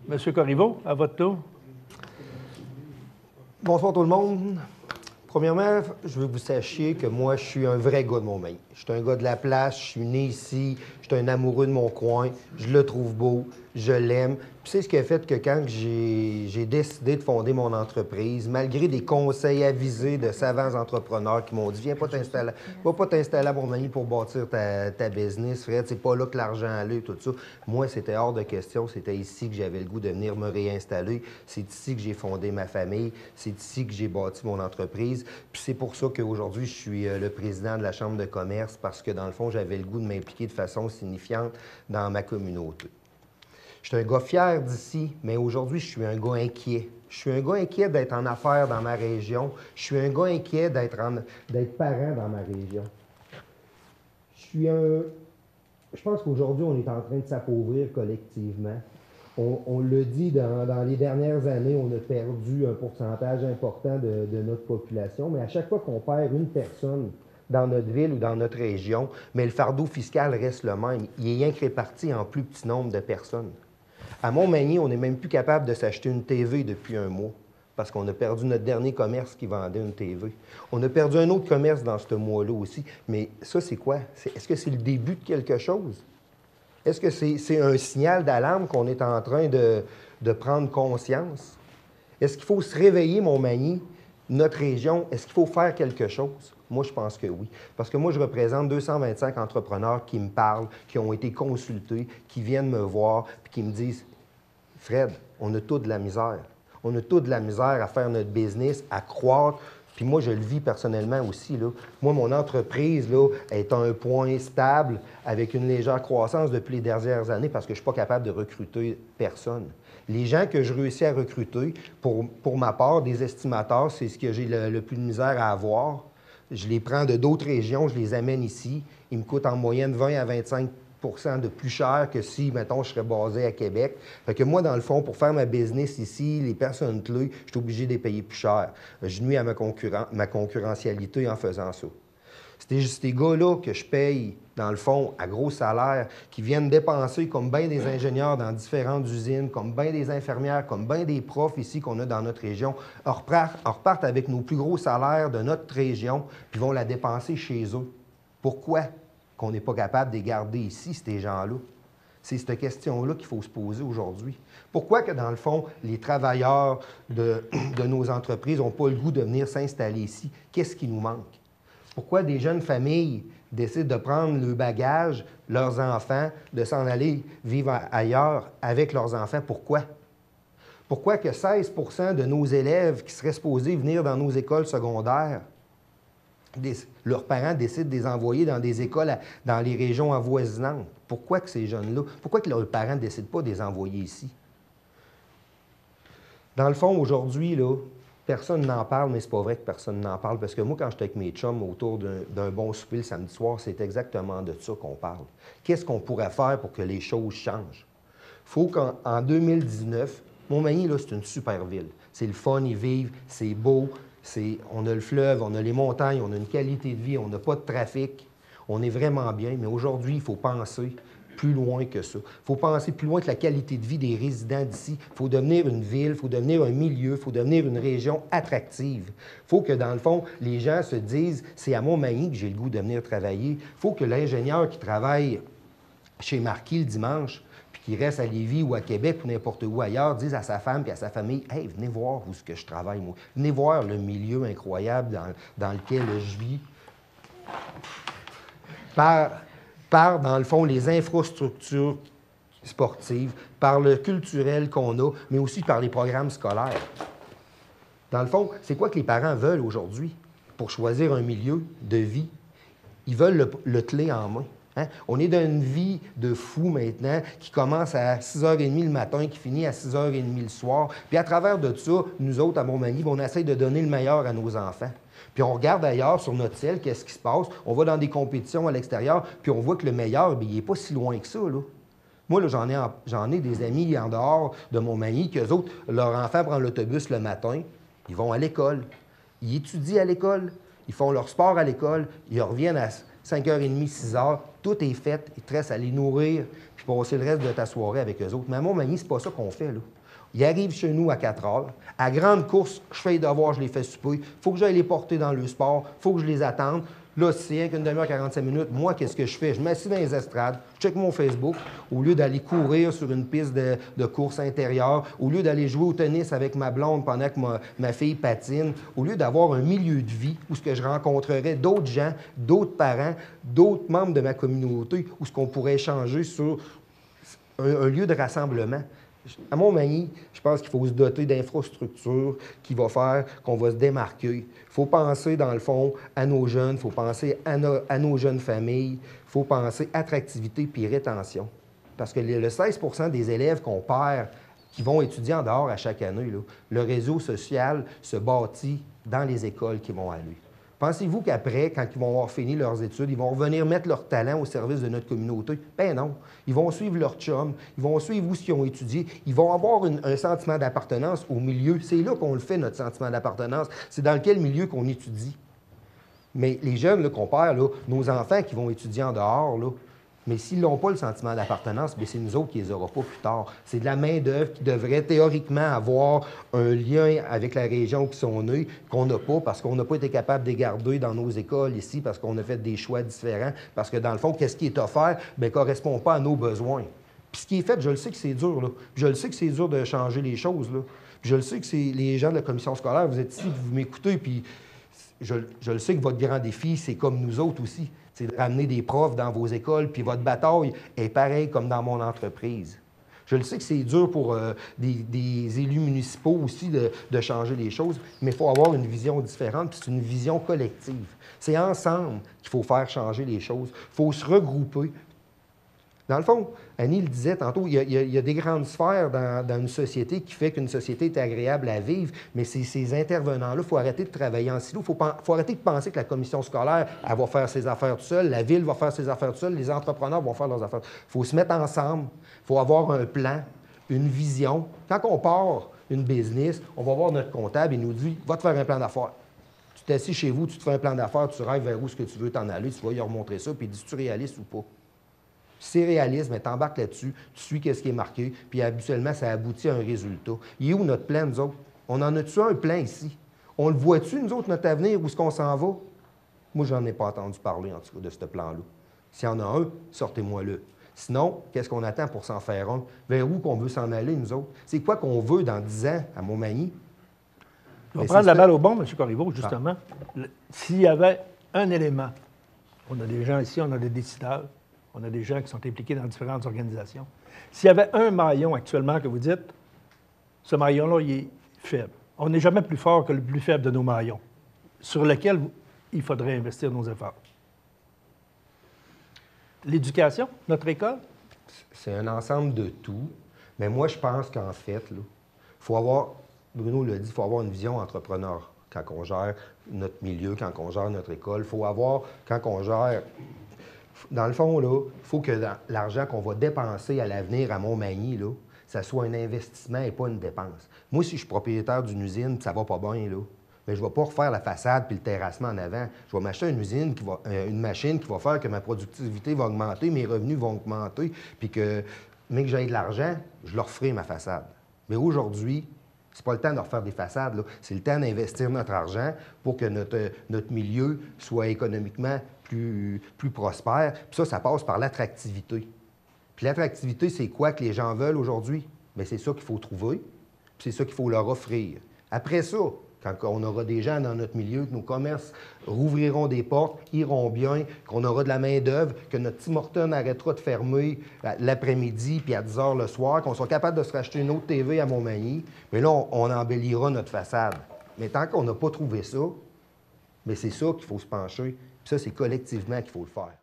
Monsieur Corriveau, à votre tour. Bonsoir tout le monde. Premièrement, je veux que vous sachiez que moi, je suis un vrai gars de Montmagny. Je suis un gars de la place, je suis né ici, je suis un amoureux de mon coin, je le trouve beau, je l'aime. Puis c'est ce qui a fait que quand j'ai décidé de fonder mon entreprise, malgré des conseils avisés de savants entrepreneurs qui m'ont dit « Viens pas t'installer, va pas t'installer à Montmagny pour bâtir ta business, Fred, c'est pas là que l'argent allait, tout ça. » Moi, c'était hors de question, c'était ici que j'avais le goût de venir me réinstaller. C'est ici que j'ai fondé ma famille, c'est ici que j'ai bâti mon entreprise. Puis c'est pour ça qu'aujourd'hui, je suis le président de la Chambre de commerce parce que, dans le fond, j'avais le goût de m'impliquer de façon signifiante dans ma communauté. Je suis un gars fier d'ici, mais aujourd'hui, je suis un gars inquiet. Je suis un gars inquiet d'être en affaires dans ma région. Je suis un gars inquiet d'être parent dans ma région. Je pense qu'aujourd'hui, on est en train de s'appauvrir collectivement. On le dit, dans les dernières années, on a perdu un pourcentage important de notre population, mais à chaque fois qu'on perd une personne dans notre ville ou dans notre région, mais le fardeau fiscal reste le même. Il est rien que réparti en plus petit nombre de personnes. À Montmagny, on n'est même plus capable de s'acheter une TV depuis un mois parce qu'on a perdu notre dernier commerce qui vendait une TV. On a perdu un autre commerce dans ce mois-là aussi. Mais ça, c'est quoi? Est-ce que c'est le début de quelque chose? Est-ce que c'est un signal d'alarme qu'on est en train de prendre conscience? Est-ce qu'il faut se réveiller, Montmagny, notre région? Est-ce qu'il faut faire quelque chose? Moi, je pense que oui. Parce que moi, je représente 225 entrepreneurs qui me parlent, qui ont été consultés, qui viennent me voir, puis qui me disent « Fred, on a tout de la misère. On a tout de la misère à faire notre business, à croître. » Puis moi, je le vis personnellement aussi, là. Moi, mon entreprise là, est à un point stable avec une légère croissance depuis les dernières années parce que je ne suis pas capable de recruter personne. Les gens que je réussis à recruter, pour ma part, des estimateurs, c'est ce que j'ai le plus de misère à avoir. Je les prends de d'autres régions, je les amène ici. Ils me coûtent en moyenne 20 à 25 de plus cher que si, mettons, je serais basé à Québec. Fait que moi, dans le fond, pour faire ma business ici, les personnes clés, je suis obligé de les payer plus cher. Je nuis à ma concurrentialité en faisant ça. C'est ces gars-là que je paye, dans le fond, à gros salaire, qui viennent dépenser comme bien des ingénieurs dans différentes usines, comme bien des infirmières, comme bien des profs ici qu'on a dans notre région, repartent avec nos plus gros salaires de notre région, puis vont la dépenser chez eux. Pourquoi qu'on n'est pas capable de les garder ici, ces gens-là? C'est cette question-là qu'il faut se poser aujourd'hui. Pourquoi que, dans le fond, les travailleurs de nos entreprises n'ont pas le goût de venir s'installer ici? Qu'est-ce qui nous manque? Pourquoi des jeunes familles décident de prendre le bagage, leurs enfants, de s'en aller vivre ailleurs avec leurs enfants? Pourquoi? Pourquoi que 16 % de nos élèves qui seraient supposés venir dans nos écoles secondaires, leurs parents décident de les envoyer dans des écoles dans les régions avoisinantes? Pourquoi que ces jeunes-là, pourquoi que leurs parents ne décident pas de les envoyer ici? Dans le fond, aujourd'hui, là, personne n'en parle, mais c'est pas vrai que personne n'en parle. Parce que moi, quand j'étais avec mes chums autour d'un bon souper le samedi soir, c'est exactement de ça qu'on parle. Qu'est-ce qu'on pourrait faire pour que les choses changent? Il faut qu'en 2019, Montmagny, là, c'est une super ville. C'est le fun, y vivre, c'est beau, on a le fleuve, on a les montagnes, on a une qualité de vie, on n'a pas de trafic. On est vraiment bien, mais aujourd'hui, il faut penser plus loin que ça. Il faut penser plus loin que la qualité de vie des résidents d'ici. Il faut devenir une ville, il faut devenir un milieu, il faut devenir une région attractive. Il faut que, dans le fond, les gens se disent « c'est à Montmagny que j'ai le goût de venir travailler ». Il faut que l'ingénieur qui travaille chez Marquis le dimanche, puis qui reste à Lévis ou à Québec ou n'importe où ailleurs, dise à sa femme et à sa famille « Hey, venez voir où est-ce que je travaille, moi. Venez voir le milieu incroyable dans lequel je vis. » Par, dans le fond, les infrastructures sportives, par le culturel qu'on a, mais aussi par les programmes scolaires. Dans le fond, c'est quoi que les parents veulent aujourd'hui pour choisir un milieu de vie? Ils veulent le clé en main. Hein? On est dans une vie de fou maintenant qui commence à 6h30 le matin, qui finit à 6h30 le soir. Puis à travers de ça, nous autres, à Montmagny, on essaie de donner le meilleur à nos enfants. Puis on regarde ailleurs sur notre ciel, qu'est-ce qui se passe. On va dans des compétitions à l'extérieur, puis on voit que le meilleur, bien, il n'est pas si loin que ça, là. Moi, là, j'en ai des amis en dehors de Montmagny, qu'eux autres, leur enfant prend l'autobus le matin, ils vont à l'école. Ils étudient à l'école, ils font leur sport à l'école, ils reviennent 5h30, 6h, tout est fait. Il te reste à les nourrir puis passer le reste de ta soirée avec eux autres. Mais à Montmagny, c'est pas ça qu'on fait, là. Ils arrivent chez nous à 4h. À grande course, je fais les devoirs, je les fais souper. Il faut que j'aille les porter dans le sport. Il faut que je les attende. Là, si c'est qu'une demi-heure, 45 minutes, moi, qu'est-ce que je fais? Je m'assieds dans les estrades, je check mon Facebook, au lieu d'aller courir sur une piste de course intérieure, au lieu d'aller jouer au tennis avec ma blonde pendant que ma fille patine, au lieu d'avoir un milieu de vie où ce que je rencontrerais d'autres gens, d'autres parents, d'autres membres de ma communauté, où ce qu'on pourrait échanger sur un lieu de rassemblement. À Montmagny, je pense qu'il faut se doter d'infrastructures qui vont faire qu'on va se démarquer. Il faut penser, dans le fond, à nos jeunes, il faut penser à nos jeunes familles, il faut penser attractivité puis rétention. Parce que le 16 des élèves qu'on perd, qui vont étudier en dehors à chaque année, là, le réseau social se bâtit dans les écoles qui vont aller. Pensez-vous qu'après, quand ils vont avoir fini leurs études, ils vont revenir mettre leur talent au service de notre communauté? Ben non. Ils vont suivre leur chum, ils vont suivre où ils ont étudié, ils vont avoir un sentiment d'appartenance au milieu. C'est là qu'on le fait, notre sentiment d'appartenance. C'est dans quel milieu qu'on étudie. Mais les jeunes qu'on perd, là, nos enfants qui vont étudier en dehors, là, mais s'ils n'ont pas le sentiment d'appartenance, c'est nous autres qui ne les aurons pas plus tard. C'est de la main-d'œuvre qui devrait théoriquement avoir un lien avec la région qui sont nés, qu'on n'a pas parce qu'on n'a pas été capable de les garder dans nos écoles ici, parce qu'on a fait des choix différents, parce que dans le fond, qu'est-ce qui est offert ne correspond pas à nos besoins. Puis ce qui est fait, je le sais que c'est dur, là. Je le sais que c'est dur de changer les choses, là. Puis je le sais que c'est les gens de la commission scolaire, vous êtes ici, vous m'écoutez, puis je le sais que votre grand défi, c'est comme nous autres aussi. C'est de ramener des profs dans vos écoles, puis votre bataille est pareille comme dans mon entreprise. Je le sais que c'est dur pour des élus municipaux aussi de changer les choses, mais il faut avoir une vision différente, puis c'est une vision collective. C'est ensemble qu'il faut faire changer les choses. Il faut se regrouper. Dans le fond, Annie le disait tantôt, il y a des grandes sphères dans une société qui fait qu'une société est agréable à vivre, mais ces intervenants-là, il faut arrêter de travailler en silo. Il faut arrêter de penser que la commission scolaire, elle va faire ses affaires toute seule, la ville va faire ses affaires toute seule, les entrepreneurs vont faire leurs affaires. Il faut se mettre ensemble, il faut avoir un plan, une vision. Quand on part une business, on va voir notre comptable, il nous dit « Va te faire un plan d'affaires ». Tu t'assis chez vous, tu te fais un plan d'affaires, tu rêves vers où est-ce que tu veux t'en aller, tu vas lui remontrer ça, puis il dit « Tu es réaliste ou pas ». C'est réaliste, mais t'embarques là-dessus, tu suis ce qui est marqué, puis habituellement, ça aboutit à un résultat. Il est où notre plan, nous autres? On en a-tu un plan ici? On le voit-tu, nous autres, notre avenir, où est-ce qu'on s'en va? Moi, j'en ai pas entendu parler, en tout cas, de ce plan-là. S'il y en a un, sortez-moi-le. Sinon, qu'est-ce qu'on attend pour s'en faire un? Vers où qu'on veut s'en aller, nous autres? C'est quoi qu'on veut dans 10 ans à Montmagny? On va prendre la balle au bon, M. Corriveau, justement. S'il y avait un élément, on a des gens ici, on a des décideurs, on a des gens qui sont impliqués dans différentes organisations. S'il y avait un maillon actuellement que vous dites, ce maillon-là, il est faible. On n'est jamais plus fort que le plus faible de nos maillons, sur lequel il faudrait investir nos efforts. L'éducation, notre école? C'est un ensemble de tout. Mais moi, je pense qu'en fait, il faut avoir, Bruno l'a dit, il faut avoir une vision entrepreneur quand on gère notre milieu, quand on gère notre école. Il faut avoir, quand on gère... Dans le fond, il faut que l'argent qu'on va dépenser à l'avenir à Montmagny, là, ça soit un investissement et pas une dépense. Moi, si je suis propriétaire d'une usine, ça va pas bien, là, mais je ne vais pas refaire la façade puis le terrassement en avant. Je vais m'acheter une machine qui va faire que ma productivité va augmenter, mes revenus vont augmenter, puis que, mais que j'ai de l'argent, je leur ferai ma façade. Mais aujourd'hui, c'est pas le temps de refaire des façades, là. C'est le temps d'investir notre argent pour que notre milieu soit économiquement plus prospère. Puis ça passe par l'attractivité. Puis l'attractivité, c'est quoi que les gens veulent aujourd'hui? Bien, c'est ça qu'il faut trouver, puis c'est ça qu'il faut leur offrir. Après ça, quand on aura des gens dans notre milieu, que nos commerces rouvriront des portes, iront bien, qu'on aura de la main-d'œuvre, que notre Tim Hortons arrêtera de fermer l'après-midi puis à 10 h le soir, qu'on soit capable de se racheter une autre TV à Montmagny, mais là, on embellira notre façade. Mais tant qu'on n'a pas trouvé ça, mais c'est ça qu'il faut se pencher. Puis ça, c'est collectivement qu'il faut le faire.